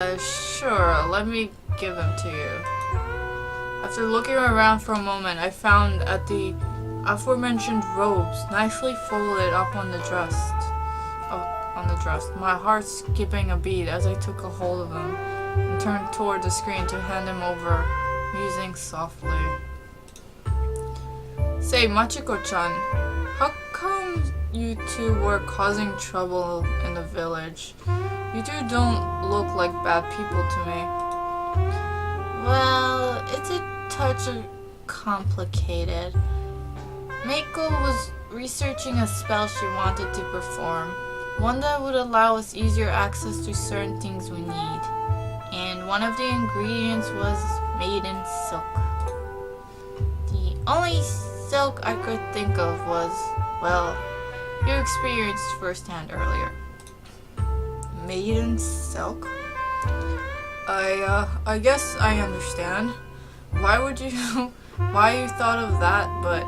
Sure, let me give them to you. After looking around for a moment, I found at the aforementioned robes nicely folded up on the dress. My heart skipping a beat as I took a hold of them and turned toward the screen to hand them over, musing softly. Say, Machiko-chan, how come you two were causing trouble in the village? You two don't look like bad people to me. Well, it's a touch complicated. Meiko was researching a spell she wanted to perform, one that would allow us easier access to certain things we need. And one of the ingredients was made in silk. The only silk I could think of was, well, you experienced firsthand earlier. Made in silk? I guess I understand. Why you thought of that, but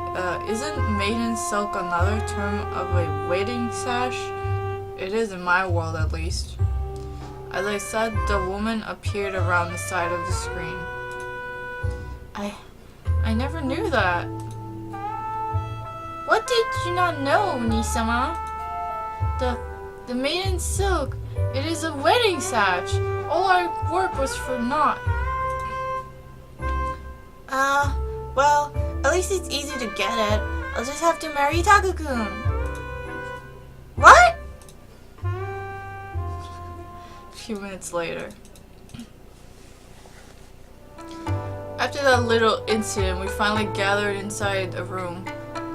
isn't made in silk another term of a wedding sash? It is in my world, at least. As I said, the woman appeared around the side of the screen. I never knew that. What did you not know, Nisama? The made in silk, it is a wedding sash. All our work was for naught. Well, at least it's easy to get it. I'll just have to marry Taka-kun. What? A few minutes later. After that little incident, we finally gathered inside a room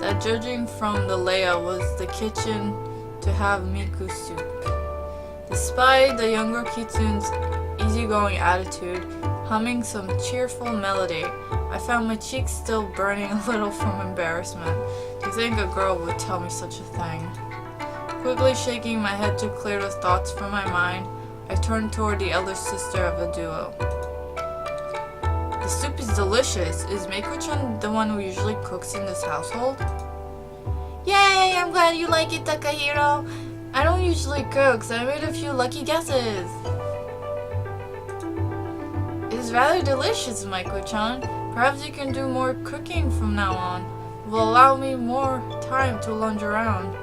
that, judging from the layout, was the kitchen to have miku soup. Despite the younger Kitsun's easygoing attitude, humming some cheerful melody, I found my cheeks still burning a little from embarrassment. To think a girl would tell me such a thing. Quickly shaking my head to clear the thoughts from my mind, I turned toward the elder sister of the duo. The soup is delicious. Is Meiko-chan the one who usually cooks in this household? Yay! I'm glad you like it, Takahiro! I don't usually cook, so I made a few lucky guesses. It is rather delicious, Meiko-chan. Perhaps you can do more cooking from now on. It will allow me more time to lunge around.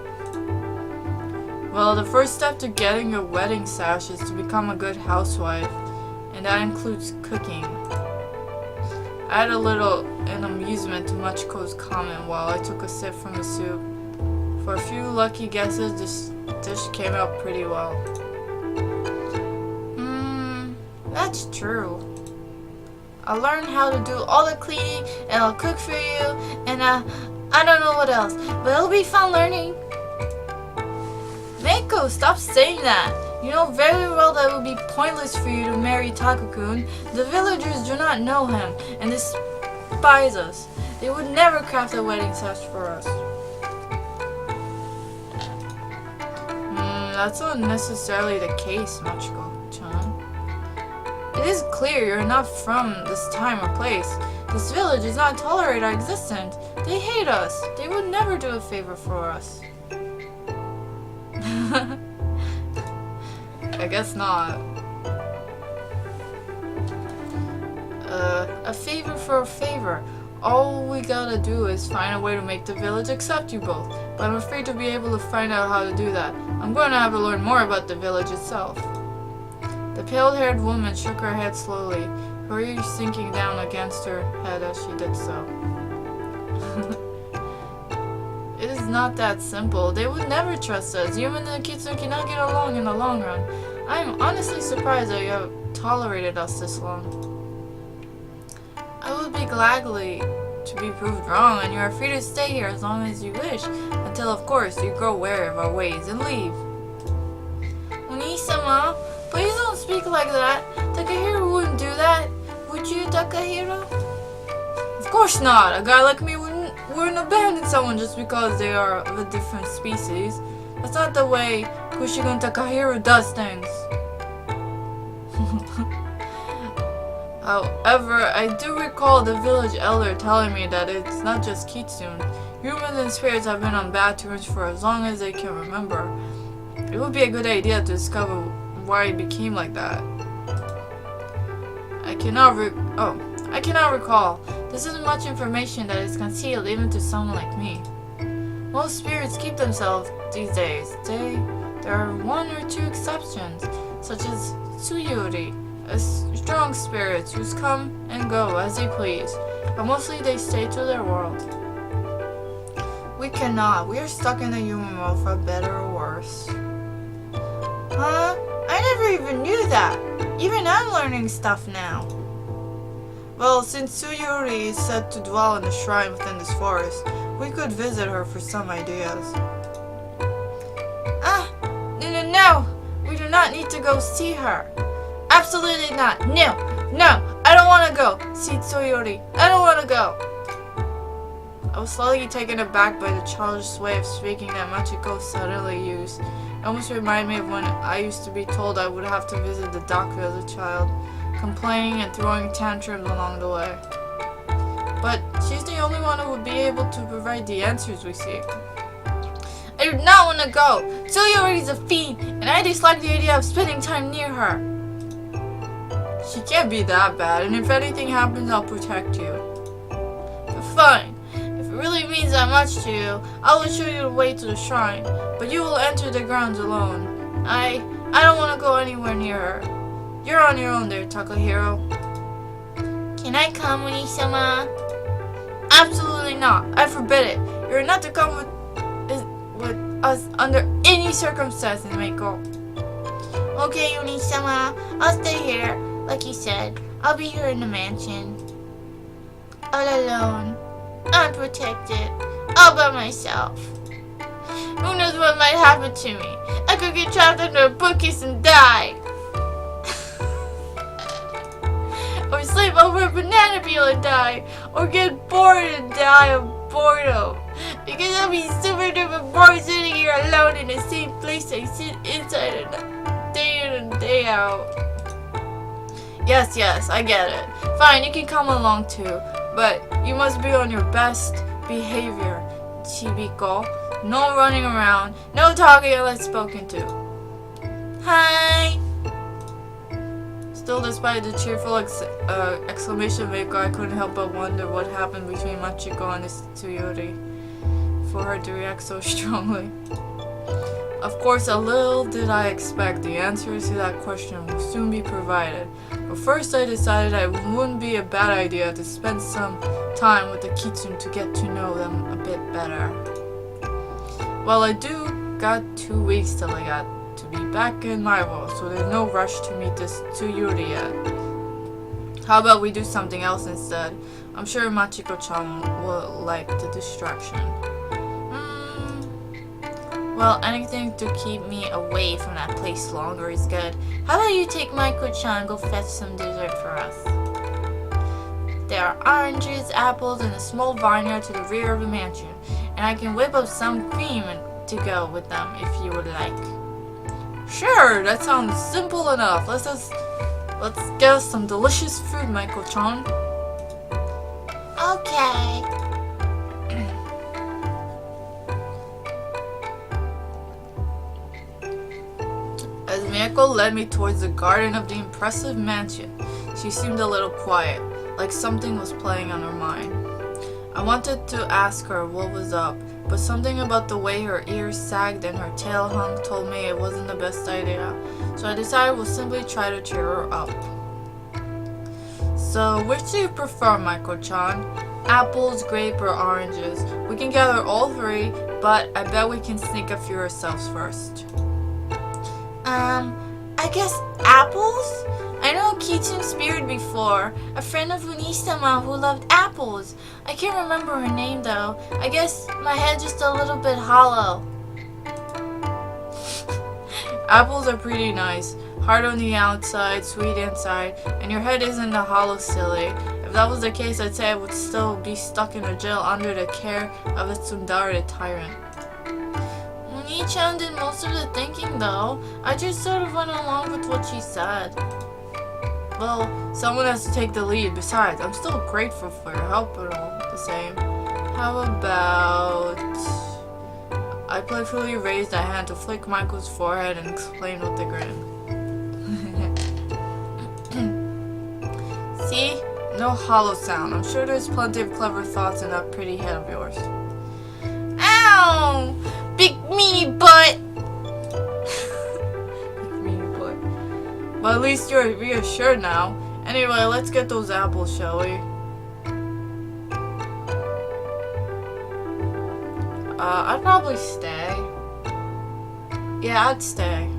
Well, the first step to getting a wedding sash is to become a good housewife, and that includes cooking. I had a little in amusement to Machiko's comment while I took a sip from the soup. For a few lucky guesses, this dish came out pretty well. That's true. I'll learn how to do all the cleaning, and I'll cook for you, and I don't know what else, but it'll be fun learning. Meiko, stop saying that. You know very well that it would be pointless for you to marry Taka-kun. The villagers do not know him, and despise us. They would never craft a wedding sash for us. That's not necessarily the case, Machiko-chan. It is clear you're not from this time or place. This village does not tolerate our existence. They hate us. They would never do a favor for us. I guess not. A favor for a favor. All we gotta do is find a way to make the village accept you both. But I'm afraid to be able to find out how to do that. I'm going to have to learn more about the village itself. The pale-haired woman shook her head slowly, her ears sinking down against her head as she did so. It is not that simple. They would never trust us. You and the Kitsune cannot get along in the long run. I am honestly surprised that you have tolerated us this long. I would be gladly to be proved wrong, and you are free to stay here as long as you wish, until of course you grow wary of our ways and leave. Oni-sama, please don't speak like that. Takahiro wouldn't do that. Would you, Takahiro? Of course not. A guy like me wouldn't abandon someone just because they are of a different species. That's not the way Kushigun Takahiro does things. However, I do recall the village elder telling me that it's not just Kitsune. Humans and spirits have been on bad terms for as long as they can remember. It would be a good idea to discover why it became like that. I cannot recall. This isn't much information that is concealed even to someone like me. Most spirits keep themselves these days. There are one or two exceptions, such as Tsuyuri, a strong spirits who come and go as they please, but mostly they stay to their world. We cannot. We are stuck in the human world for better or worse. Huh? I never even knew that. Even I'm learning stuff now. Well, since Tsuyuri is said to dwell in a shrine within this forest, we could visit her for some ideas. No! We do not need to go see her. Absolutely not. No! I don't want to go see Tsuyuri. I don't want to go. I was slightly taken aback by the childish way of speaking that Machiko suddenly used. It almost reminded me of when I used to be told I would have to visit the doctor as a child, complaining and throwing tantrums along the way. But she's the only one who would be able to provide the answers we seek. I do not want to go. Tsuyuri is a fiend, and I dislike the idea of spending time near her. She can't be that bad, and if anything happens, I'll protect you. But fine. If it really means that much to you, I will show you the way to the shrine, but you will enter the grounds alone. I don't want to go anywhere near her. You're on your own there, Takahiro. Can I come, Uni-sama? Absolutely not. I forbid it. You're not to come with us under any circumstances, Meiko. Okay, Uni-sama. I'll stay here. Like you said, I'll be here in the mansion. All alone. Unprotected. All by myself. Who knows what might happen to me? I could get trapped under a bookcase and die. Or sleep over a banana peel and die. Or get bored and die of boredom. Because I'll be super duper bored sitting here alone in the same place I sit inside day in and day out. Yes, I get it. Fine, you can come along too. But you must be on your best behavior, Chibiko. No running around, no talking unless spoken to. Hi! Still, despite the cheerful exclamation Meiko, I couldn't help but wonder what happened between Machiko and Tsuyuri for her to react so strongly. Of course, a little did I expect the answers to that question would soon be provided. But first I decided it wouldn't be a bad idea to spend some time with the Kitsune to get to know them a bit better. Well, I do got 2 weeks till I got to be back in my world, so there's no rush to meet this Tsuyuri yet. How about we do something else instead? I'm sure Machiko-chan will like the distraction. Well, anything to keep me away from that place longer is good. How about you take Maiko-chan and go fetch some dessert for us? There are oranges, apples, and a small vineyard to the rear of the mansion. And I can whip up some cream to go with them if you would like. Sure, that sounds simple enough. Let's get us some delicious food, Maiko-chan. Okay. As Miyako led me towards the garden of the impressive mansion, she seemed a little quiet, like something was playing on her mind. I wanted to ask her what was up, but something about the way her ears sagged and her tail hung told me it wasn't the best idea, so I decided we'll simply try to cheer her up. So, which do you prefer, Maiko-chan? Apples, grape, or oranges? We can gather all three, but I bet we can sneak a few ourselves first. I guess apples? I know Kitsune Spirit before, a friend of Uni-sama who loved apples. I can't remember her name though. I guess my head's just a little bit hollow. Apples are pretty nice. Hard on the outside, sweet inside, and your head isn't a hollow silly. If that was the case, I'd say I would still be stuck in a jail under the care of a tsundere, the tyrant. Uni-chan did most of the thinking though. I just sort of went along with what she said. Well, someone has to take the lead. Besides, I'm still grateful for your help and all the same. How about... I playfully raised a hand to flick Michael's forehead and explained with a grin. no hollow sound. I'm sure there's plenty of clever thoughts in that pretty head of yours. Ow! Big meaty butt! Big meaty butt. But at least you're reassured now. Anyway, let's get those apples, shall we? I'd probably stay. Yeah, I'd stay.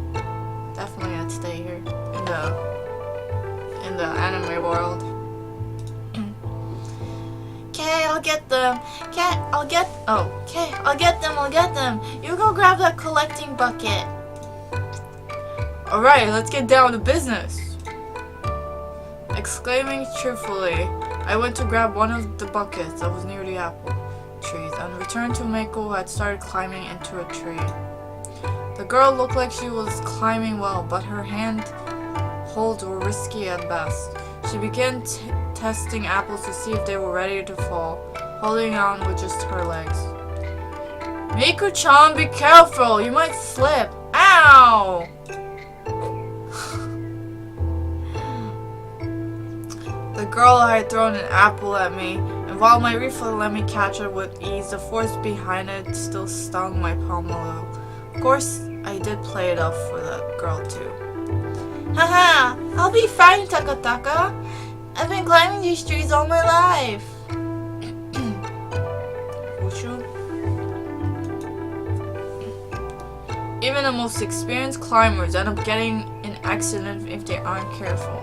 Definitely I'd stay here. In the anime world. Okay, I'll get them. I'll get them. You go grab that collecting bucket. Alright, let's get down to business. Exclaiming cheerfully, I went to grab one of the buckets that was near the apple trees and returned to Meiko, who had started climbing into a tree. The girl looked like she was climbing well, but her hand holds were risky at best. She began testing apples to see if they were ready to fall, holding on with just her legs. Miku-chan, be careful! You might slip! Ow! The girl had thrown an apple at me, and while my reflex let me catch it with ease, the force behind it still stung my palm a little. Of course, I did play it off for the girl too. Haha! I'll be fine, Taka. I've been climbing these trees all my life. Even the most experienced climbers end up getting an accident if they aren't careful.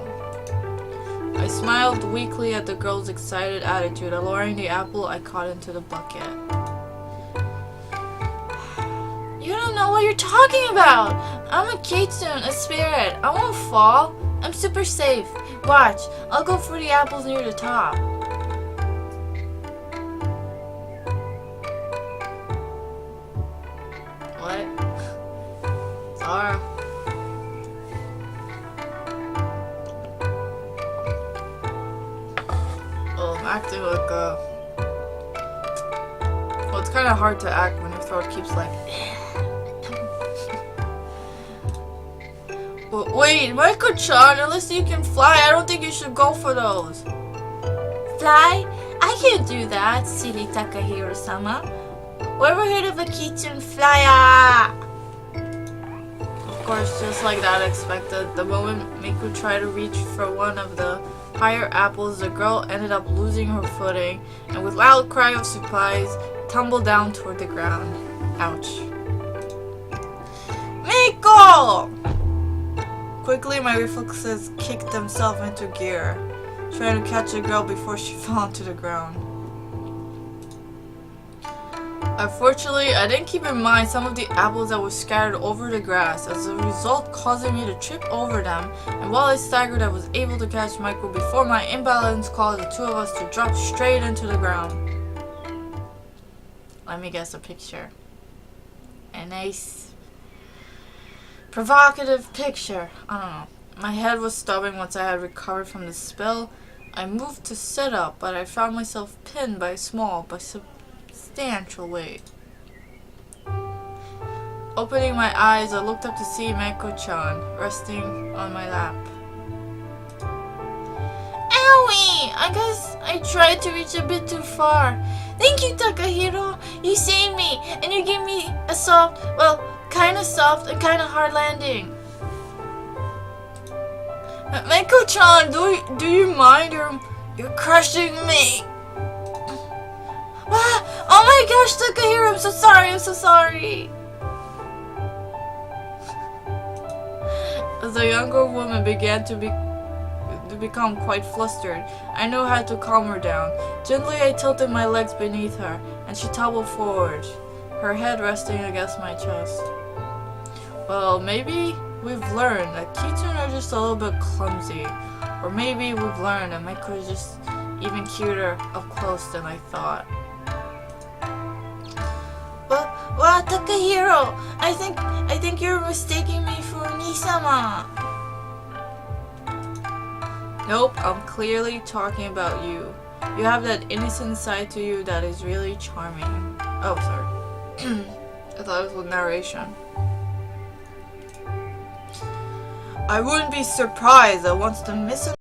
I smiled weakly at the girl's excited attitude, lowering the apple I caught into the bucket. You don't know what you're talking about! I'm a kitsune, a spirit. I won't fall. I'm super safe. Watch, I'll go for the apples near the top. What? Zara. Oh, I'm acting like well, it's kind of hard to act when your throat keeps like... Wait, Michael-chan, unless you can fly, I don't think you should go for those. Fly? I can't do that, silly Takahiro-sama. Whoever heard of a kitsune flyer? Of course, just like that expected, the moment Miku tried to reach for one of the higher apples, the girl ended up losing her footing, and with a loud cry of surprise, tumbled down toward the ground. Ouch. Miko! Quickly, my reflexes kicked themselves into gear, trying to catch the girl before she fell onto the ground. Unfortunately, I didn't keep in mind some of the apples that were scattered over the grass, as a result causing me to trip over them, and while I staggered, I was able to catch Michael before my imbalance caused the two of us to drop straight into the ground. Let me guess a picture. A nice... provocative picture. I don't know. My head was stubbing once I had recovered from the spill. I moved to sit up, but I found myself pinned by a small but substantial weight. Opening my eyes, I looked up to see Meiko-chan resting on my lap. Owie! I guess I tried to reach a bit too far. Thank you, Takahiro! You saved me, and you gave me a soft, well, kinda soft and kinda hard landing. Meiko-chan, do you mind? You're crushing me. Ah, oh my gosh, Takahiro, I'm so sorry. As the younger woman began to become quite flustered, I knew how to calm her down. Gently, I tilted my legs beneath her, and she toppled forward, her head resting against my chest. Well, maybe we've learned that kitsune are just a little bit clumsy. Or maybe we've learned that Miku is just even cuter up close than I thought. Well, Takahiro, I think you're mistaking me for Nisama. Nope, I'm clearly talking about you. You have that innocent side to you that is really charming. Oh, sorry. I thought it was with narration. I wouldn't be surprised that once the